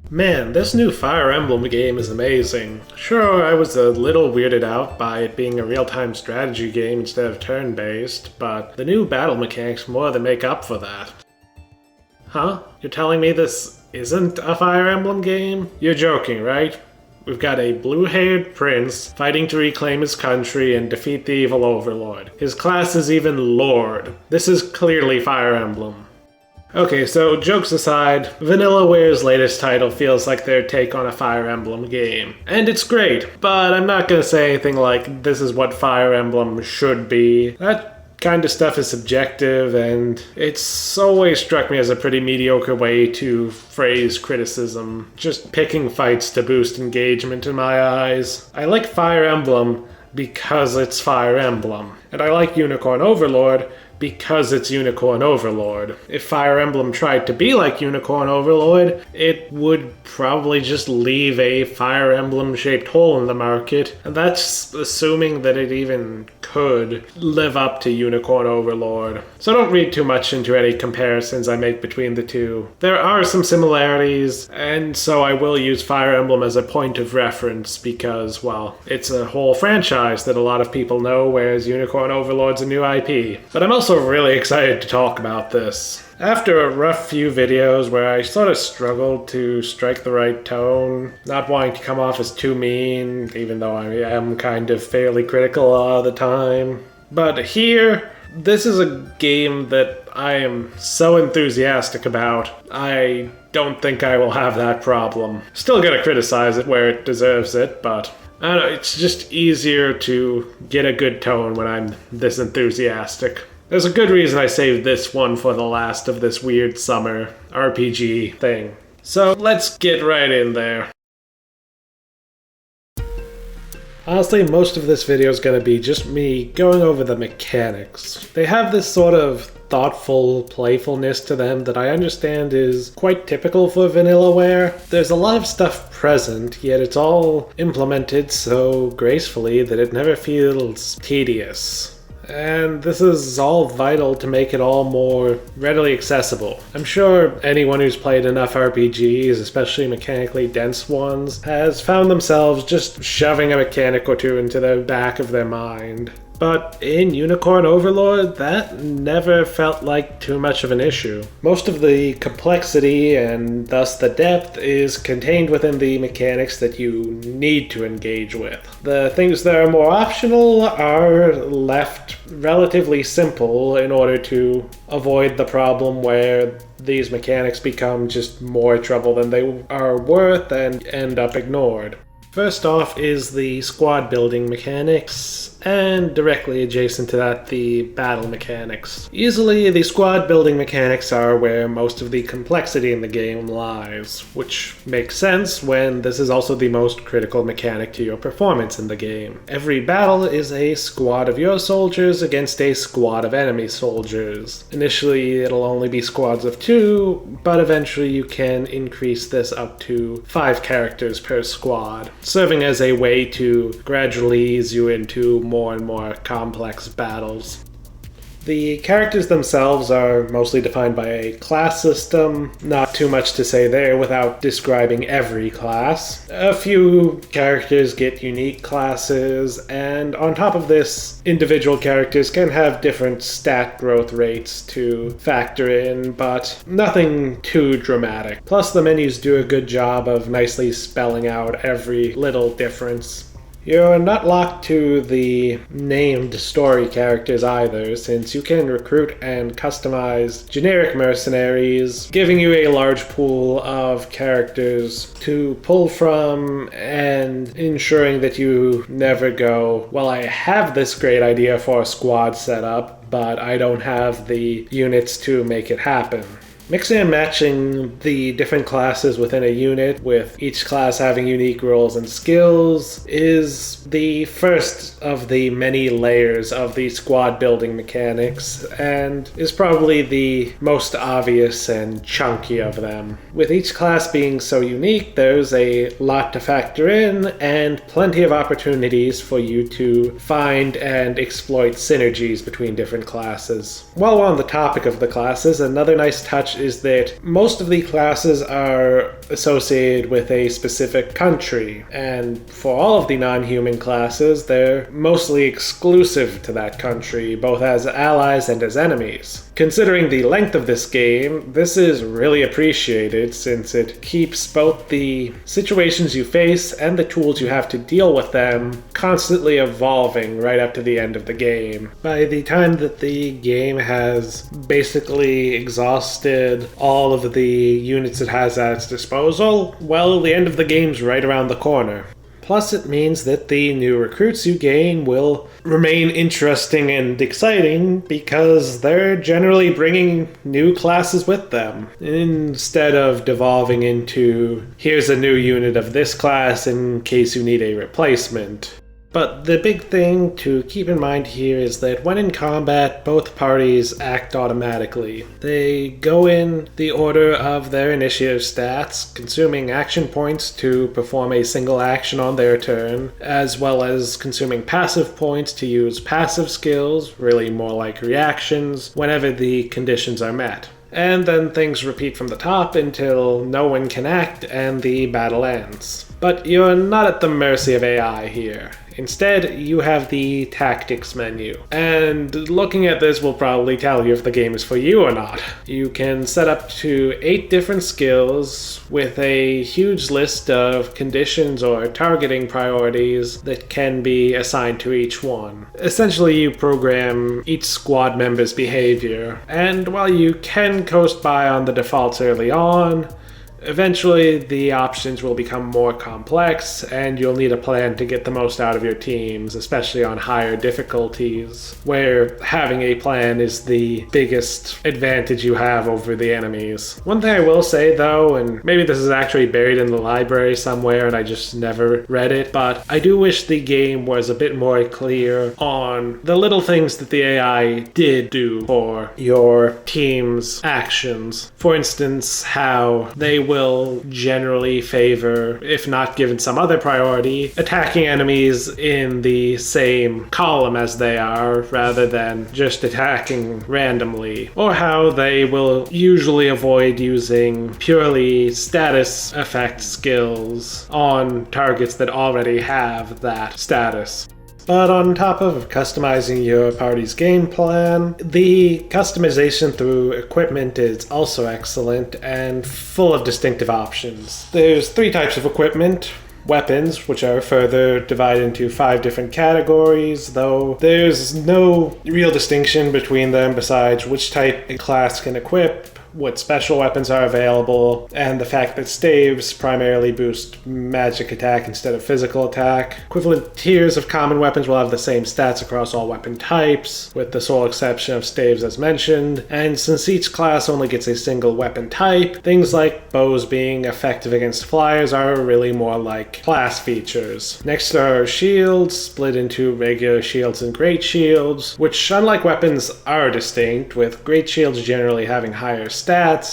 Man, this new Fire Emblem game is amazing. Sure, I was a little weirded out by it being a real-time strategy game instead of turn-based, but the new battle mechanics more than make up for that. Huh? You're telling me this isn't a Fire Emblem game? You're joking, right? We've got a blue-haired prince fighting to reclaim his country and defeat the evil Overlord. His class is even Lord. This is clearly Fire Emblem. Okay, so jokes aside, Vanillaware's latest title feels like their take on a Fire Emblem game. And it's great, but I'm not gonna say anything like this is what Fire Emblem should be. That kind of stuff is subjective, and it's always struck me as a pretty mediocre way to phrase criticism. Just picking fights to boost engagement in my eyes. I like Fire Emblem because it's Fire Emblem. And I like Unicorn Overlord because it's Unicorn Overlord. If Fire Emblem tried to be like Unicorn Overlord, it would probably just leave a Fire Emblem-shaped hole in the market, and that's assuming that it even could live up to Unicorn Overlord. So don't read too much into any comparisons I make between the two. There are some similarities, and so I will use Fire Emblem as a point of reference because, well, it's a whole franchise that a lot of people know, whereas Unicorn Overlord's a new IP. But I'm also really excited to talk about this. After a rough few videos where I sort of struggled to strike the right tone, not wanting to come off as too mean, even though I am kind of fairly critical all the time. But here, this is a game that I am so enthusiastic about, I don't think I will have that problem. Still gonna criticize it where it deserves it, but I don't know, it's just easier to get a good tone when I'm this enthusiastic. There's a good reason I saved this one for the last of this weird summer RPG thing. So let's get right in there. Honestly, most of this video is going to be just me going over the mechanics. They have this sort of thoughtful playfulness to them that I understand is quite typical for Vanillaware. There's a lot of stuff present, yet it's all implemented so gracefully that it never feels tedious. And this is all vital to make it all more readily accessible. I'm sure anyone who's played enough RPGs, especially mechanically dense ones, has found themselves just shoving a mechanic or two into the back of their mind. But in Unicorn Overlord, that never felt like too much of an issue. Most of the complexity and thus the depth is contained within the mechanics that you need to engage with. The things that are more optional are left relatively simple in order to avoid the problem where these mechanics become just more trouble than they are worth and end up ignored. First off is the squad building mechanics, and directly adjacent to that, the battle mechanics. Easily, the squad building mechanics are where most of the complexity in the game lies, which makes sense when this is also the most critical mechanic to your performance in the game. Every battle is a squad of your soldiers against a squad of enemy soldiers. Initially, it'll only be squads of 2, but eventually you can increase this up to 5 characters per squad, serving as a way to gradually ease you into more and more complex battles. The characters themselves are mostly defined by a class system. Not too much to say there without describing every class. A few characters get unique classes, and on top of this, individual characters can have different stat growth rates to factor in, but nothing too dramatic. Plus, the menus do a good job of nicely spelling out every little difference. You're not locked to the named story characters either, since you can recruit and customize generic mercenaries, giving you a large pool of characters to pull from and ensuring that you never go, well, I have this great idea for a squad setup, but I don't have the units to make it happen. Mixing and matching the different classes within a unit, with each class having unique roles and skills, is the first of the many layers of the squad building mechanics, and is probably the most obvious and chunky of them. With each class being so unique, there's a lot to factor in, and plenty of opportunities for you to find and exploit synergies between different classes. While we're on the topic of the classes, another nice touch catch is that most of the classes are associated with a specific country, and for all of the non-human classes, they're mostly exclusive to that country, both as allies and as enemies. Considering the length of this game, this is really appreciated since it keeps both the situations you face and the tools you have to deal with them constantly evolving right up to the end of the game. By the time that the game has basically exhausted all of the units it has at its disposal, well, the end of the game's right around the corner. Plus, it means that the new recruits you gain will remain interesting and exciting because they're generally bringing new classes with them, instead of devolving into, here's a new unit of this class in case you need a replacement. But the big thing to keep in mind here is that when in combat, both parties act automatically. They go in the order of their initiative stats, consuming action points to perform a single action on their turn, as well as consuming passive points to use passive skills, really more like reactions, whenever the conditions are met. And then things repeat from the top until no one can act and the battle ends. But you're not at the mercy of AI here. Instead, you have the tactics menu, and looking at this will probably tell you if the game is for you or not. You can set up to 8 different skills with a huge list of conditions or targeting priorities that can be assigned to each one. Essentially, you program each squad member's behavior, and while you can coast by on the defaults early on, eventually, the options will become more complex, and you'll need a plan to get the most out of your teams, especially on higher difficulties, where having a plan is the biggest advantage you have over the enemies. One thing I will say, though, and maybe this is actually buried in the library somewhere and I just never read it, but I do wish the game was a bit more clear on the little things that the AI did do for your team's actions. For instance, how they will generally favor, if not given some other priority, attacking enemies in the same column as they are, rather than just attacking randomly, or how they will usually avoid using purely status effect skills on targets that already have that status. But on top of customizing your party's game plan, the customization through equipment is also excellent and full of distinctive options. There's 3 types of equipment. Weapons, which are further divided into 5 different categories, though there's no real distinction between them besides which type a class can equip, what special weapons are available, and the fact that staves primarily boost magic attack instead of physical attack. Equivalent tiers of common weapons will have the same stats across all weapon types, with the sole exception of staves as mentioned, and since each class only gets a single weapon type, things like bows being effective against flyers are really more like class features. Next are shields, split into regular shields and great shields, which unlike weapons are distinct, with great shields generally having higher stats,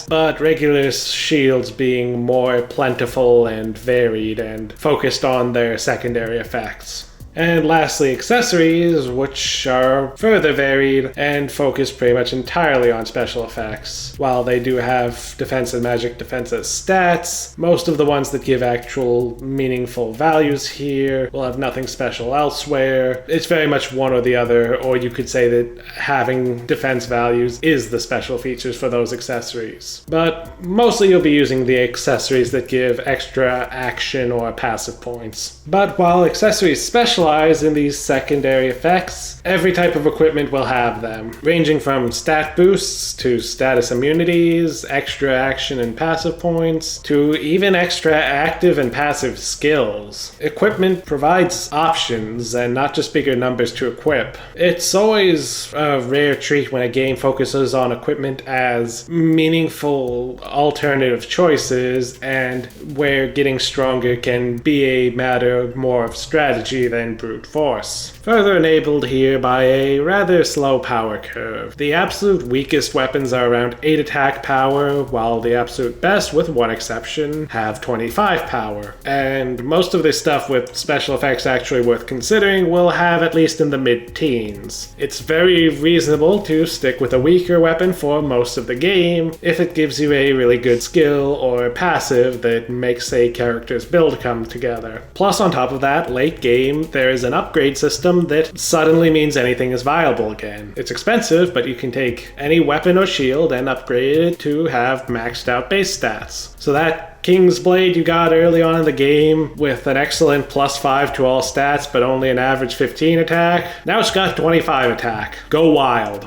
but regular shields being more plentiful and varied and focused on their secondary effects. And lastly, accessories, which are further varied and focus pretty much entirely on special effects. While they do have defense and magic defense as stats, most of the ones that give actual meaningful values here will have nothing special elsewhere. It's very much one or the other, or you could say that having defense values is the special features for those accessories. But mostly you'll be using the accessories that give extra action or passive points. But while accessories specialize in these secondary effects, every type of equipment will have them, ranging from stat boosts to status immunities, extra action and passive points, to even extra active and passive skills. Equipment provides options and not just bigger numbers to equip. It's always a rare treat when a game focuses on equipment as meaningful alternative choices, and where getting stronger can be a matter more of strategy than and brute force, further enabled here by a rather slow power curve. The absolute weakest weapons are around 8 attack power, while the absolute best, with one exception, have 25 power. And most of this stuff with special effects actually worth considering will have at least in the mid-teens. It's very reasonable to stick with a weaker weapon for most of the game if it gives you a really good skill or passive that makes a character's build come together. Plus, on top of that, late game, there is an upgrade system that suddenly means anything is viable again. It's expensive, but you can take any weapon or shield and upgrade it to have maxed out base stats. So that King's Blade you got early on in the game with an excellent +5 to all stats but only an average 15 attack, now it's got 25 attack. Go wild.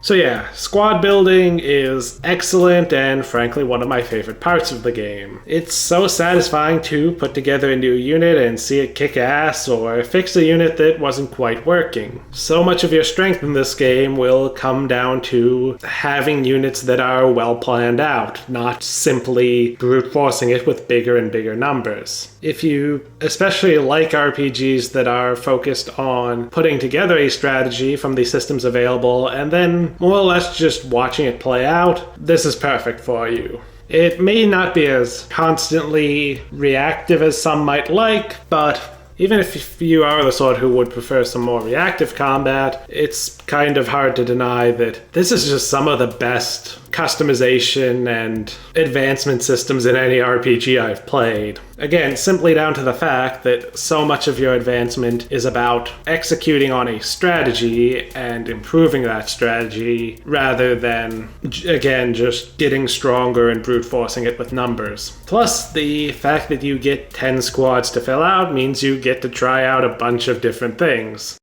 So yeah, squad building is excellent and frankly one of my favorite parts of the game. It's so satisfying to put together a new unit and see it kick ass or fix a unit that wasn't quite working. So much of your strength in this game will come down to having units that are well planned out, not simply brute forcing it with bigger and bigger numbers. If you especially like RPGs that are focused on putting together a strategy from the systems available and then more or less just watching it play out, this is perfect for you. It may not be as constantly reactive as some might like, but even if you are the sort who would prefer some more reactive combat, it's kind of hard to deny that this is just some of the best customization and advancement systems in any RPG I've played. Again, simply down to the fact that so much of your advancement is about executing on a strategy and improving that strategy rather than, again, just getting stronger and brute forcing it with numbers. Plus, the fact that you get 10 squads to fill out means you get to try out a bunch of different things.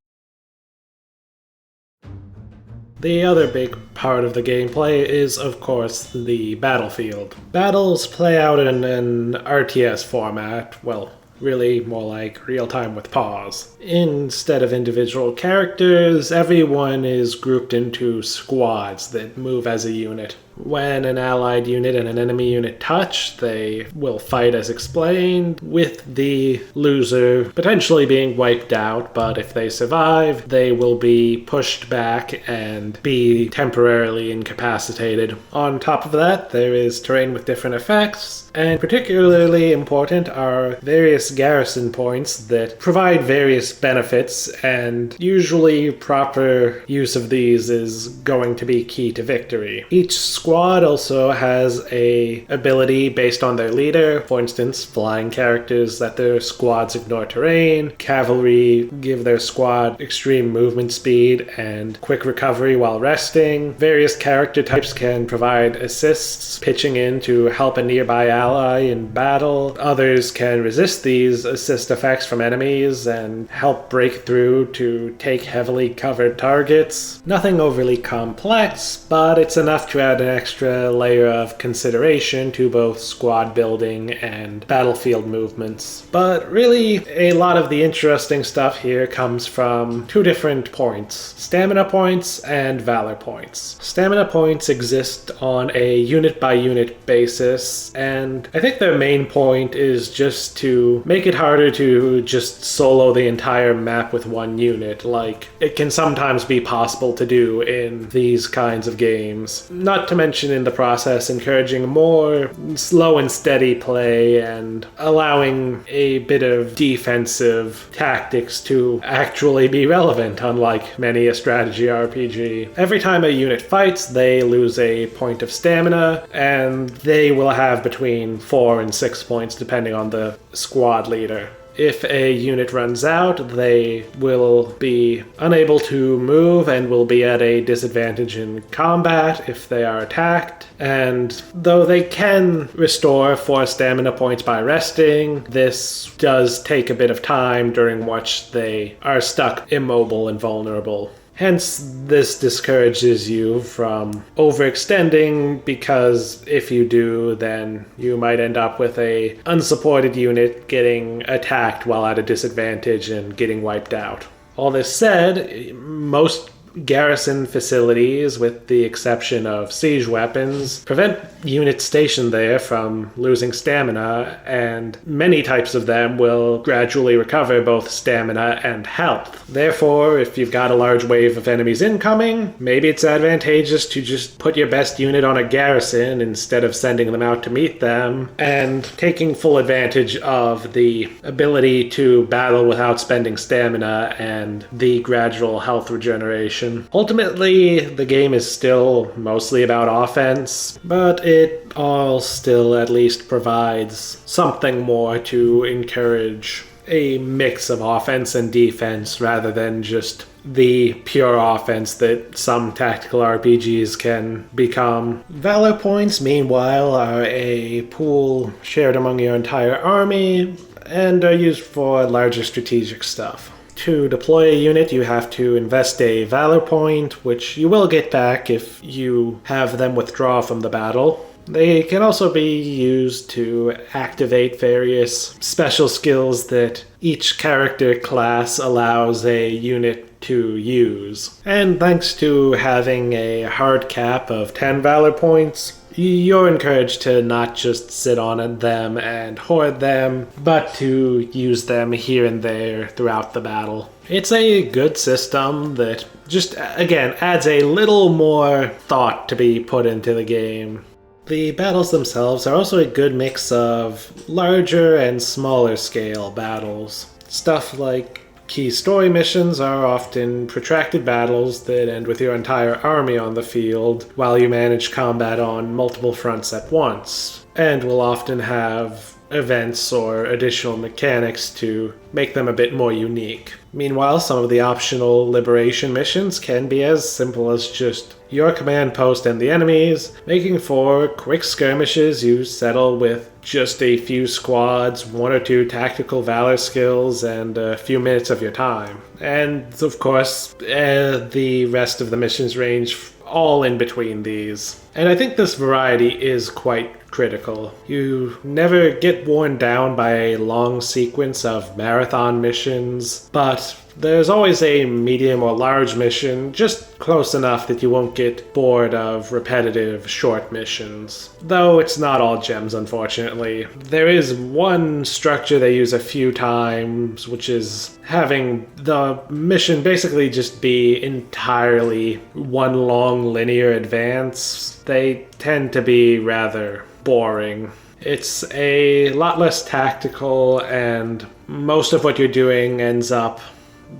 The other big part of the gameplay is, of course, the battlefield. Battles play out in an RTS format, well, really more like real-time with pause. Instead of individual characters, everyone is grouped into squads that move as a unit. When an allied unit and an enemy unit touch, they will fight as explained, with the loser potentially being wiped out, but if they survive, they will be pushed back and be temporarily incapacitated. On top of that, there is terrain with different effects, and particularly important are various garrison points that provide various benefits, and usually proper use of these is going to be key to victory. Each squad also has a ability based on their leader. For instance, flying characters let their squads ignore terrain. Cavalry give their squad extreme movement speed and quick recovery while resting. Various character types can provide assists, pitching in to help a nearby ally in battle. Others can resist these assist effects from enemies and help break through to take heavily covered targets. Nothing overly complex, but it's enough to add an extra layer of consideration to both squad building and battlefield movements. But really, a lot of the interesting stuff here comes from two different points: stamina points and valor points. Stamina points exist on a unit-by-unit basis, and I think their main point is just to make it harder to just solo the entire map with one unit, like it can sometimes be possible to do in these kinds of games. Not to mention in the process encouraging more slow and steady play and allowing a bit of defensive tactics to actually be relevant, unlike many a strategy RPG. Every time a unit fights, they lose a point of stamina, and they will have between 4 and 6 points depending on the squad leader. If a unit runs out, they will be unable to move and will be at a disadvantage in combat if they are attacked. And though they can restore 4 stamina points by resting, this does take a bit of time, during which they are stuck immobile and vulnerable. Hence, this discourages you from overextending, because if you do, then you might end up with a unsupported unit getting attacked while at a disadvantage and getting wiped out. All this said, most garrison facilities, with the exception of siege weapons, prevent units stationed there from losing stamina, and many types of them will gradually recover both stamina and health. Therefore, if you've got a large wave of enemies incoming, maybe it's advantageous to just put your best unit on a garrison instead of sending them out to meet them, and taking full advantage of the ability to battle without spending stamina and the gradual health regeneration. Ultimately, the game is still mostly about offense, but it all still at least provides something more to encourage a mix of offense and defense rather than just the pure offense that some tactical RPGs can become. Valor points, meanwhile, are a pool shared among your entire army and are used for larger strategic stuff. To deploy a unit, you have to invest a valor point, which you will get back if you have them withdraw from the battle. They can also be used to activate various special skills that each character class allows a unit to use. And thanks to having a hard cap of 10 valor points, you're encouraged to not just sit on them and hoard them, but to use them here and there throughout the battle. It's a good system that just, again, adds a little more thought to be put into the game. The battles themselves are also a good mix of larger and smaller scale battles. Stuff like key story missions are often protracted battles that end with your entire army on the field while you manage combat on multiple fronts at once, and will often have events or additional mechanics to make them a bit more unique. Meanwhile, some of the optional liberation missions can be as simple as just your command post and the enemies, making for quick skirmishes you settle with just a few squads, one or two tactical valor skills, and a few minutes of your time. And of course, the rest of the missions range all in between these. And I think this variety is quite critical. You never get worn down by a long sequence of marathon missions, but there's always a medium or large mission just close enough that you won't get bored of repetitive short missions. Though it's not all gems, unfortunately. There is one structure they use a few times, which is having the mission basically just be entirely one long linear advance. They tend to be rather boring. It's a lot less tactical, and most of what you're doing ends up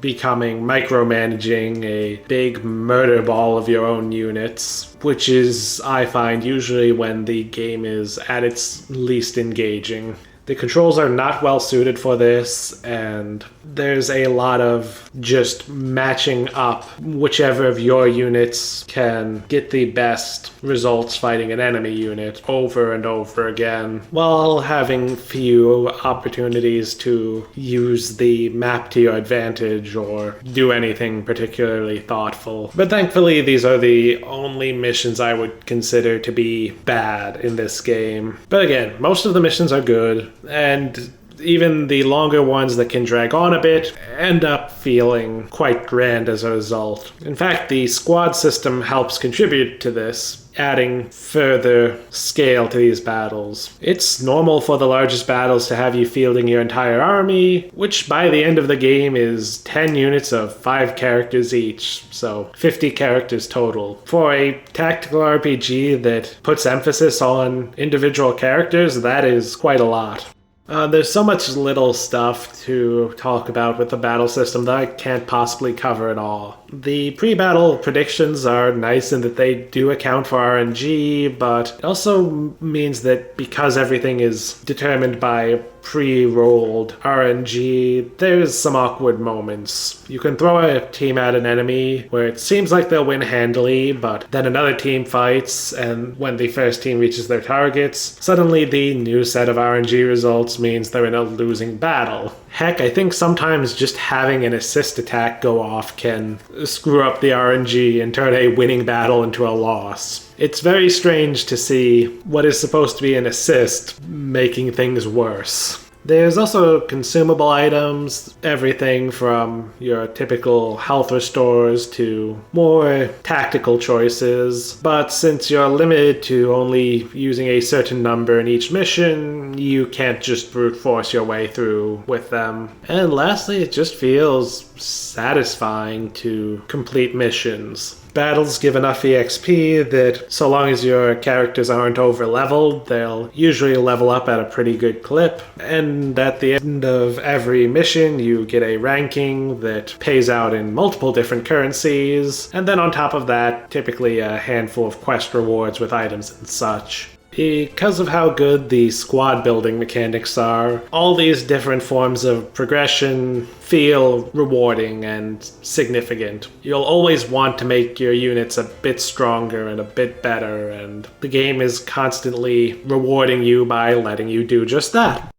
becoming micromanaging a big murder ball of your own units, which is, I find, usually when the game is at its least engaging. The controls are not well suited for this, and there's a lot of just matching up whichever of your units can get the best results fighting an enemy unit over and over again, while having few opportunities to use the map to your advantage or do anything particularly thoughtful. But thankfully, these are the only missions I would consider to be bad in this game. But again, most of the missions are good, and even the longer ones that can drag on a bit end up feeling quite grand as a result. In fact, the squad system helps contribute to this, adding further scale to these battles. It's normal for the largest battles to have you fielding your entire army, which by the end of the game is 10 units of 5 characters each, so 50 characters total. For a tactical RPG that puts emphasis on individual characters, that is quite a lot. There's so much little stuff to talk about with the battle system that I can't possibly cover it all. The pre-battle predictions are nice in that they do account for RNG, but it also means that because everything is determined by pre-rolled RNG, there's some awkward moments. You can throw a team at an enemy where it seems like they'll win handily, but then another team fights, and when the first team reaches their targets, suddenly the new set of RNG results means they're in a losing battle. Heck, I think sometimes just having an assist attack go off can screw up the RNG and turn a winning battle into a loss. It's very strange to see what is supposed to be an assist making things worse. There's also consumable items, everything from your typical health restores to more tactical choices. But since you're limited to only using a certain number in each mission, you can't just brute force your way through with them. And lastly, it just feels satisfying to complete missions. Battles give enough EXP that so long as your characters aren't over leveled, they'll usually level up at a pretty good clip. And at the end of every mission, you get a ranking that pays out in multiple different currencies. And then on top of that, typically a handful of quest rewards with items and such. Because of how good the squad building mechanics are, all these different forms of progression feel rewarding and significant. You'll always want to make your units a bit stronger and a bit better, and the game is constantly rewarding you by letting you do just that.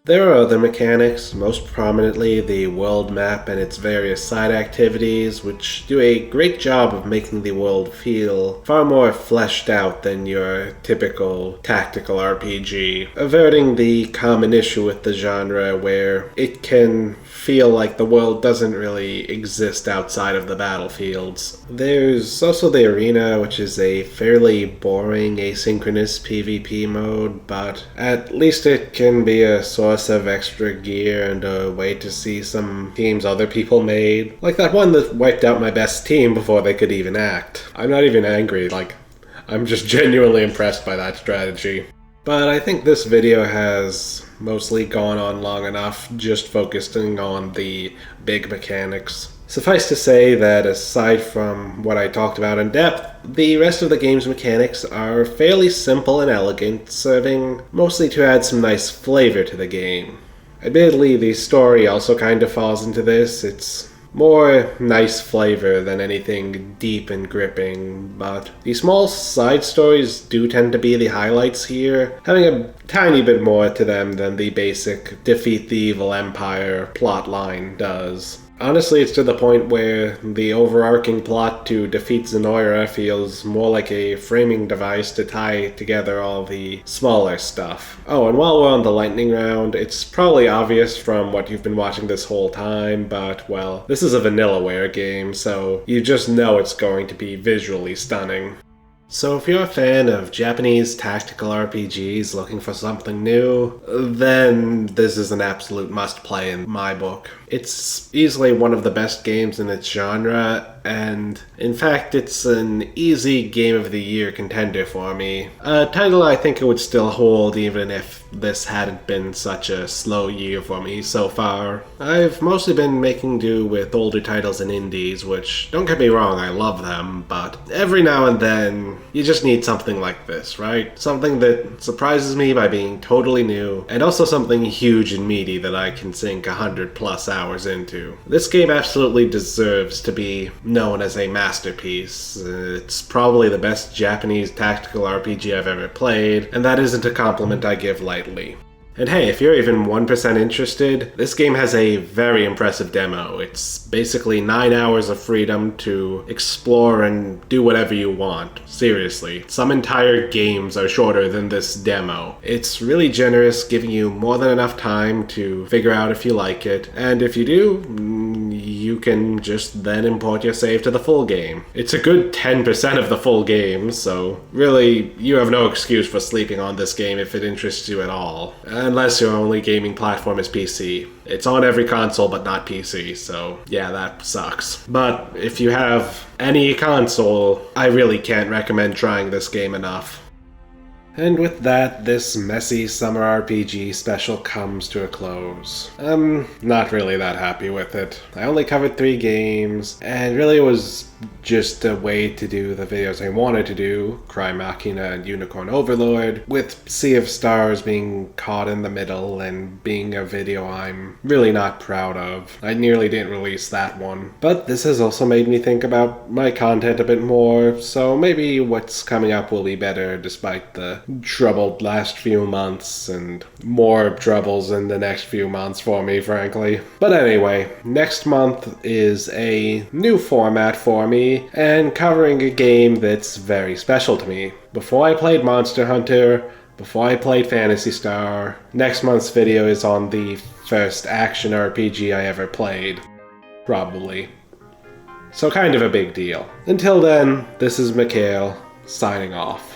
There are other mechanics, most prominently the world map and its various side activities, which do a great job of making the world feel far more fleshed out than your typical tactical RPG, averting the common issue with the genre where it can feel like the world doesn't really exist outside of the battlefields. There's also the arena, which is a fairly boring asynchronous PvP mode, but at least it can be a source of extra gear and a way to see some teams other people made. Like that one that wiped out my best team before they could even act. I'm not even angry, I'm just genuinely impressed by that strategy. But I think this video has mostly gone on long enough just focusing on the big mechanics. Suffice to say that aside from what I talked about in depth, the rest of the game's mechanics are fairly simple and elegant, serving mostly to add some nice flavor to the game. Admittedly, the story also kind of falls into this. It's more nice flavor than anything deep and gripping, but the small side stories do tend to be the highlights here, having a tiny bit more to them than the basic defeat the evil empire plotline does. Honestly, it's to the point where the overarching plot to defeat Zenoira feels more like a framing device to tie together all the smaller stuff. Oh, and while we're on the lightning round, it's probably obvious from what you've been watching this whole time, but, well, this is a Vanillaware game, so you just know it's going to be visually stunning. So if you're a fan of Japanese tactical RPGs looking for something new, then this is an absolute must-play in my book. It's easily one of the best games in its genre, and in fact it's an easy Game of the Year contender for me. A title I think it would still hold even if this hadn't been such a slow year for me so far. I've mostly been making do with older titles and indies, which, don't get me wrong, I love them, but every now and then you just need something like this, right? Something that surprises me by being totally new, and also something huge and meaty that I can sink 100+ hours into. This game absolutely deserves to be known as a masterpiece. It's probably the best Japanese tactical RPG I've ever played, and that isn't a compliment I give lightly. And hey, if you're even 1% interested, this game has a very impressive demo. It's basically 9 hours of freedom to explore and do whatever you want. Seriously, some entire games are shorter than this demo. It's really generous, giving you more than enough time to figure out if you like it, and if you do, you can just then import your save to the full game. It's a good 10% of the full game, so really, you have no excuse for sleeping on this game if it interests you at all. Unless your only gaming platform is PC. It's on every console but not PC, so yeah, that sucks. But if you have any console, I really can't recommend trying this game enough. And with that, this messy summer RPG special comes to a close. I'm not really that happy with it. I only covered 3 games, and really it was just a way to do the videos I wanted to do, Cry Machina and Unicorn Overlord, with Sea of Stars being caught in the middle and being a video I'm really not proud of. I nearly didn't release that one. But this has also made me think about my content a bit more, so maybe what's coming up will be better despite the troubled last few months and more troubles in the next few months for me, frankly. But anyway, next month is a new format for me and covering a game that's very special to me. Before I played Monster Hunter, before I played Phantasy Star. Next month's video is on the first action RPG I ever played. Probably. So kind of a big deal. Until then, this is Mikhail, signing off.